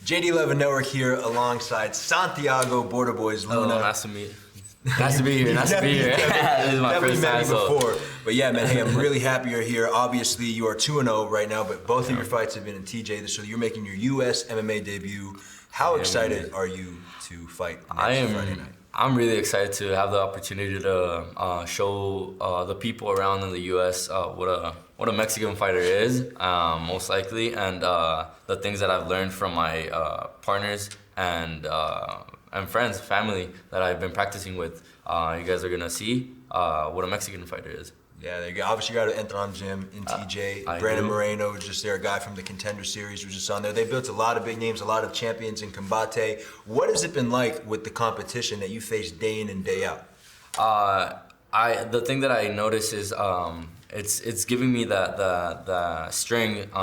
JD11 Network here alongside Santiago, Border Boys, Luna. Hello, nice to meet you. Nice to be here. Nice to be here. This is my first time. Before. But yeah, man, hey, I'm really happy you're here. Obviously, you are 2-0 right now, but both of your fights have been in TJ, so you're making your U.S. MMA debut. How excited are you to fight next Friday night? I'm really excited to have the opportunity to show the people around in the U.S. What a Mexican fighter is, most likely, and the things that I've learned from my partners and friends, family that I've been practicing with. You guys are gonna see what a Mexican fighter is. Yeah, there you go. Obviously, you got an Entram gym in TJ. Brandon Moreno was just there, a guy from the Contender Series was just on there. They built a lot of big names, a lot of champions in Combate. What has it been like with the competition that you face day in and day out? The thing that I notice is it's giving me the strength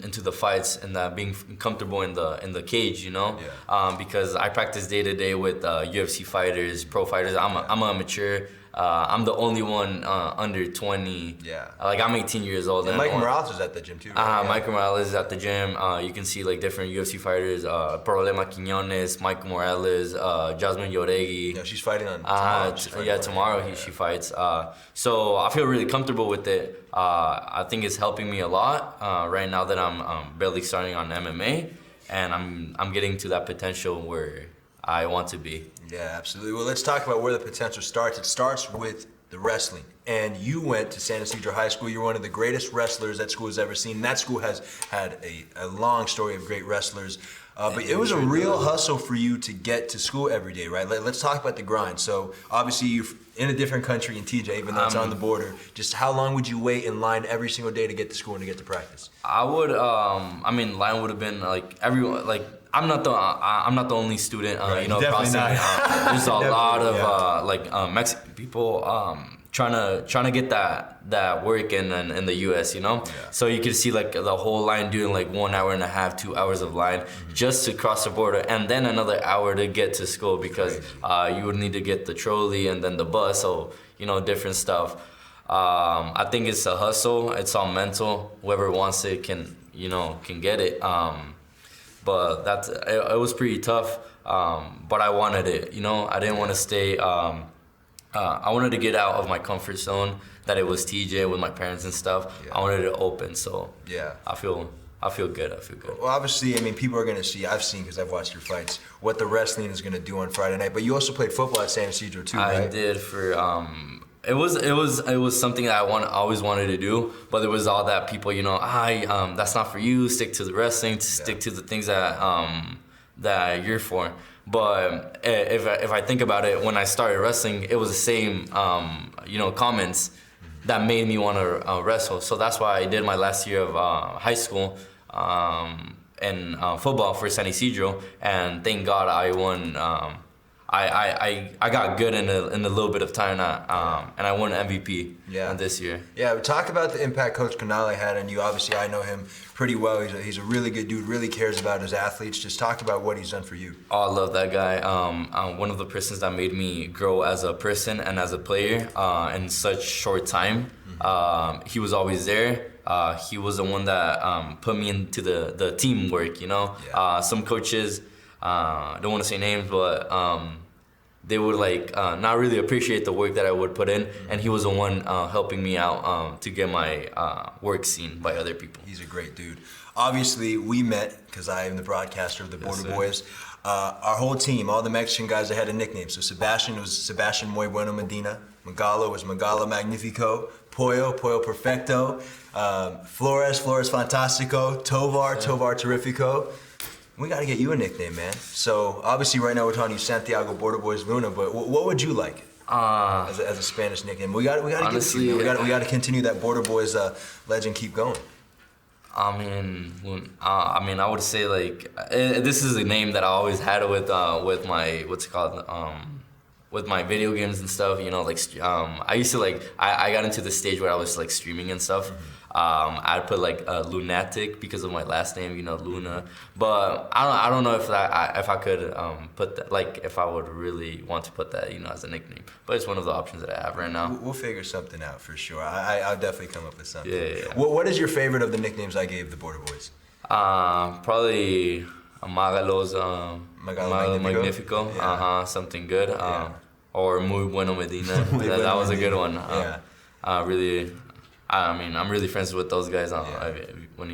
into the fights and that being comfortable in the cage, you know. Yeah. Because I practice day to day with UFC fighters, pro fighters. I'm an amateur. I'm the only one under 20. Yeah. Like I'm 18 years old. And Mike Morales is at the gym too, right? Michael Morales is at the gym. You can see like different UFC fighters. Problema Quiñones, Michael Morales, Jasmine Yoregi. Yeah, she's fighting on tomorrow. Tomorrow she fights. So I feel really comfortable with it. I think it's helping me a lot right now that I'm barely starting on MMA, and I'm getting to that potential where I want to be. Yeah, absolutely. Well, let's talk about where the potential starts. It starts with the wrestling. And you went to San Ysidro High School. You're one of the greatest wrestlers that school has ever seen. That school has had a long story of great wrestlers. But it was a real hustle for you to get to school every day, right? Let's talk about the grind. So obviously you're in a different country in TJ, even though it's on the border. Just how long would you wait in line every single day to get to school and to get to practice? I would, line would have been like everyone, like, I'm not the only student, right. You know, crossing. There's a lot of Mexican people trying to get that work in the U.S. You know, so you can see like the whole line doing like 1 hour and a half, 2 hours of line just to cross the border, and then another hour to get to school because you would need to get the trolley and then the bus, so you know, different stuff. I think it's a hustle. It's all mental. Whoever wants it can get it. But it was pretty tough, but I wanted it, you know. I didn't want to stay, I wanted to get out of my comfort zone, that it was TJ with my parents and stuff. I wanted it open, so I feel good. Well, obviously, I mean, people are going to see, I've seen because I've watched your fights, what the wrestling is going to do on Friday night, but you also played football at San Ysidro too, right? I did for, it was something that I always wanted to do, but there was all that people, you know, that's not for you. Stick to the wrestling. Stick to the things that you're for. But if I think about it, when I started wrestling, it was the same, comments that made me want to wrestle. So that's why I did my last year of high school in football for San Ysidro, and thank God I won. I got good in a little bit of time, and I won MVP this year. Yeah, we talk about the impact Coach Canale had on you. Obviously, I know him pretty well. He's a really good dude, really cares about his athletes. Just talk about what he's done for you. Oh, I love that guy. One of the persons that made me grow as a person and as a player in such short time. He was always there. He was the one that put me into the teamwork, you know. Some coaches, don't want to say names, but they would not really appreciate the work that I would put in, and he was the one helping me out to get my work seen by other people. He's a great dude. Obviously, we met because I am the broadcaster of the Border Boys. Our whole team, all the Mexican guys, they had a nickname. So Sebastian was Sebastian Muy Bueno Medina. Magala was Magala Magnifico. Pollo Perfecto. Flores Fantastico. Tovar Terrifico. We got to get you a nickname, man. So obviously right now we're talking to you Santiago, Border Boys, Luna, but what would you like as a Spanish nickname? We got to get it to you. We got to continue that Border Boys legend, keep going. I would say this is a name that I always had with my with my video games and stuff. You know, I used to I got into the stage where I was streaming and stuff. I'd put lunatic because of my last name, you know, Luna. But I don't know if I could put that, if I would really want to put that, you know, as a nickname. But it's one of the options that I have right now. We'll figure something out for sure. I'll definitely come up with something. Yeah. What is your favorite of the nicknames I gave the Border Boys? Probably Magalo's Magalo Magnifico. Yeah. Something good. Yeah. Or Muy Bueno Medina. Muy Bueno That was a good Medina. one. Yeah. Really, I mean, I'm really friends with those guys. When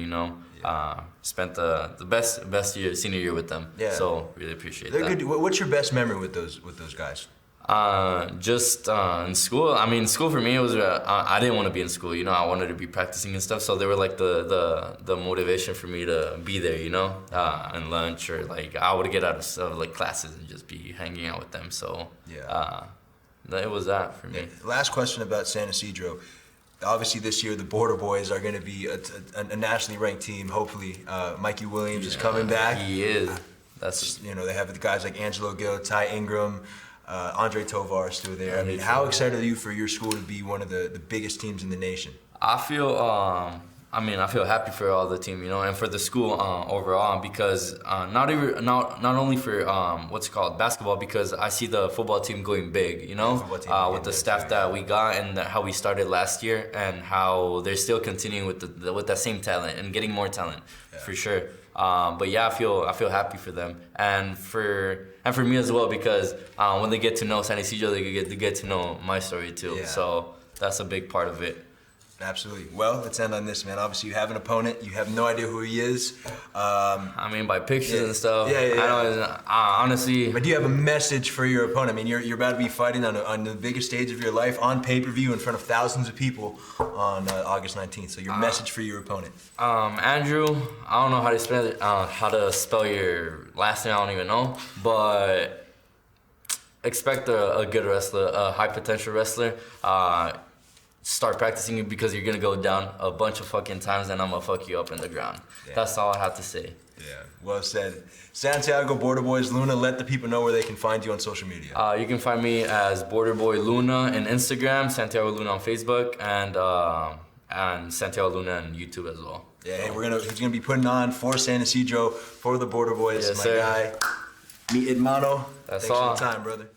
spent the best year, senior year with them. Yeah. So really appreciate They're that. good. What's your best memory with those guys? Just in school. I mean, school for me it was. I didn't want to be in school. I wanted to be practicing and stuff. So they were like the motivation for me to be there. And lunch or like I would get out of like classes and just be hanging out with them. So it was that for me. Last question about San Ysidro. Obviously, this year the Border Boys are going to be a nationally ranked team. Hopefully, Mikey Williams is coming back. He is. That's they have the guys like Angelo Gill, Ty Ingram. Andre Tovar is still there. I mean, how excited are you for your school to be one of the biggest teams in the nation? I feel happy for all the team, and for the school overall because not only for what's it called basketball because I see the football team going big, with the staff that we got and how we started last year and how they're still continuing with that same talent and getting more talent for sure. But yeah, I feel happy for them and for me as well because when they get to know San Ysidro, they get to know my story too. Yeah. So that's a big part of it. Absolutely. Well, let's end on this, man. Obviously, you have an opponent. You have no idea who he is. I mean, by pictures and stuff. Yeah. I don't honestly. But do you have a message for your opponent? I mean, you're about to be fighting on the biggest stage of your life on pay-per-view in front of thousands of people on August 19th. So your message for your opponent. Andrew, I don't know how to spell your last name. I don't even know, but expect a good wrestler, a high potential wrestler. Start practicing it because you're gonna go down a bunch of fucking times and I'm gonna fuck you up in the ground. Yeah. That's all I have to say. Yeah, well said. Santiago, Border Boys, Luna, let the people know where they can find you on social media. You can find me as Border Boy Luna on Instagram, Santiago Luna on Facebook, and Santiago Luna on YouTube as well. Yeah, hey, he's gonna be putting on for San Ysidro, for the Border Boys. Yes, my sir. guy, mi hermano. That's Thanks all. for the time, brother.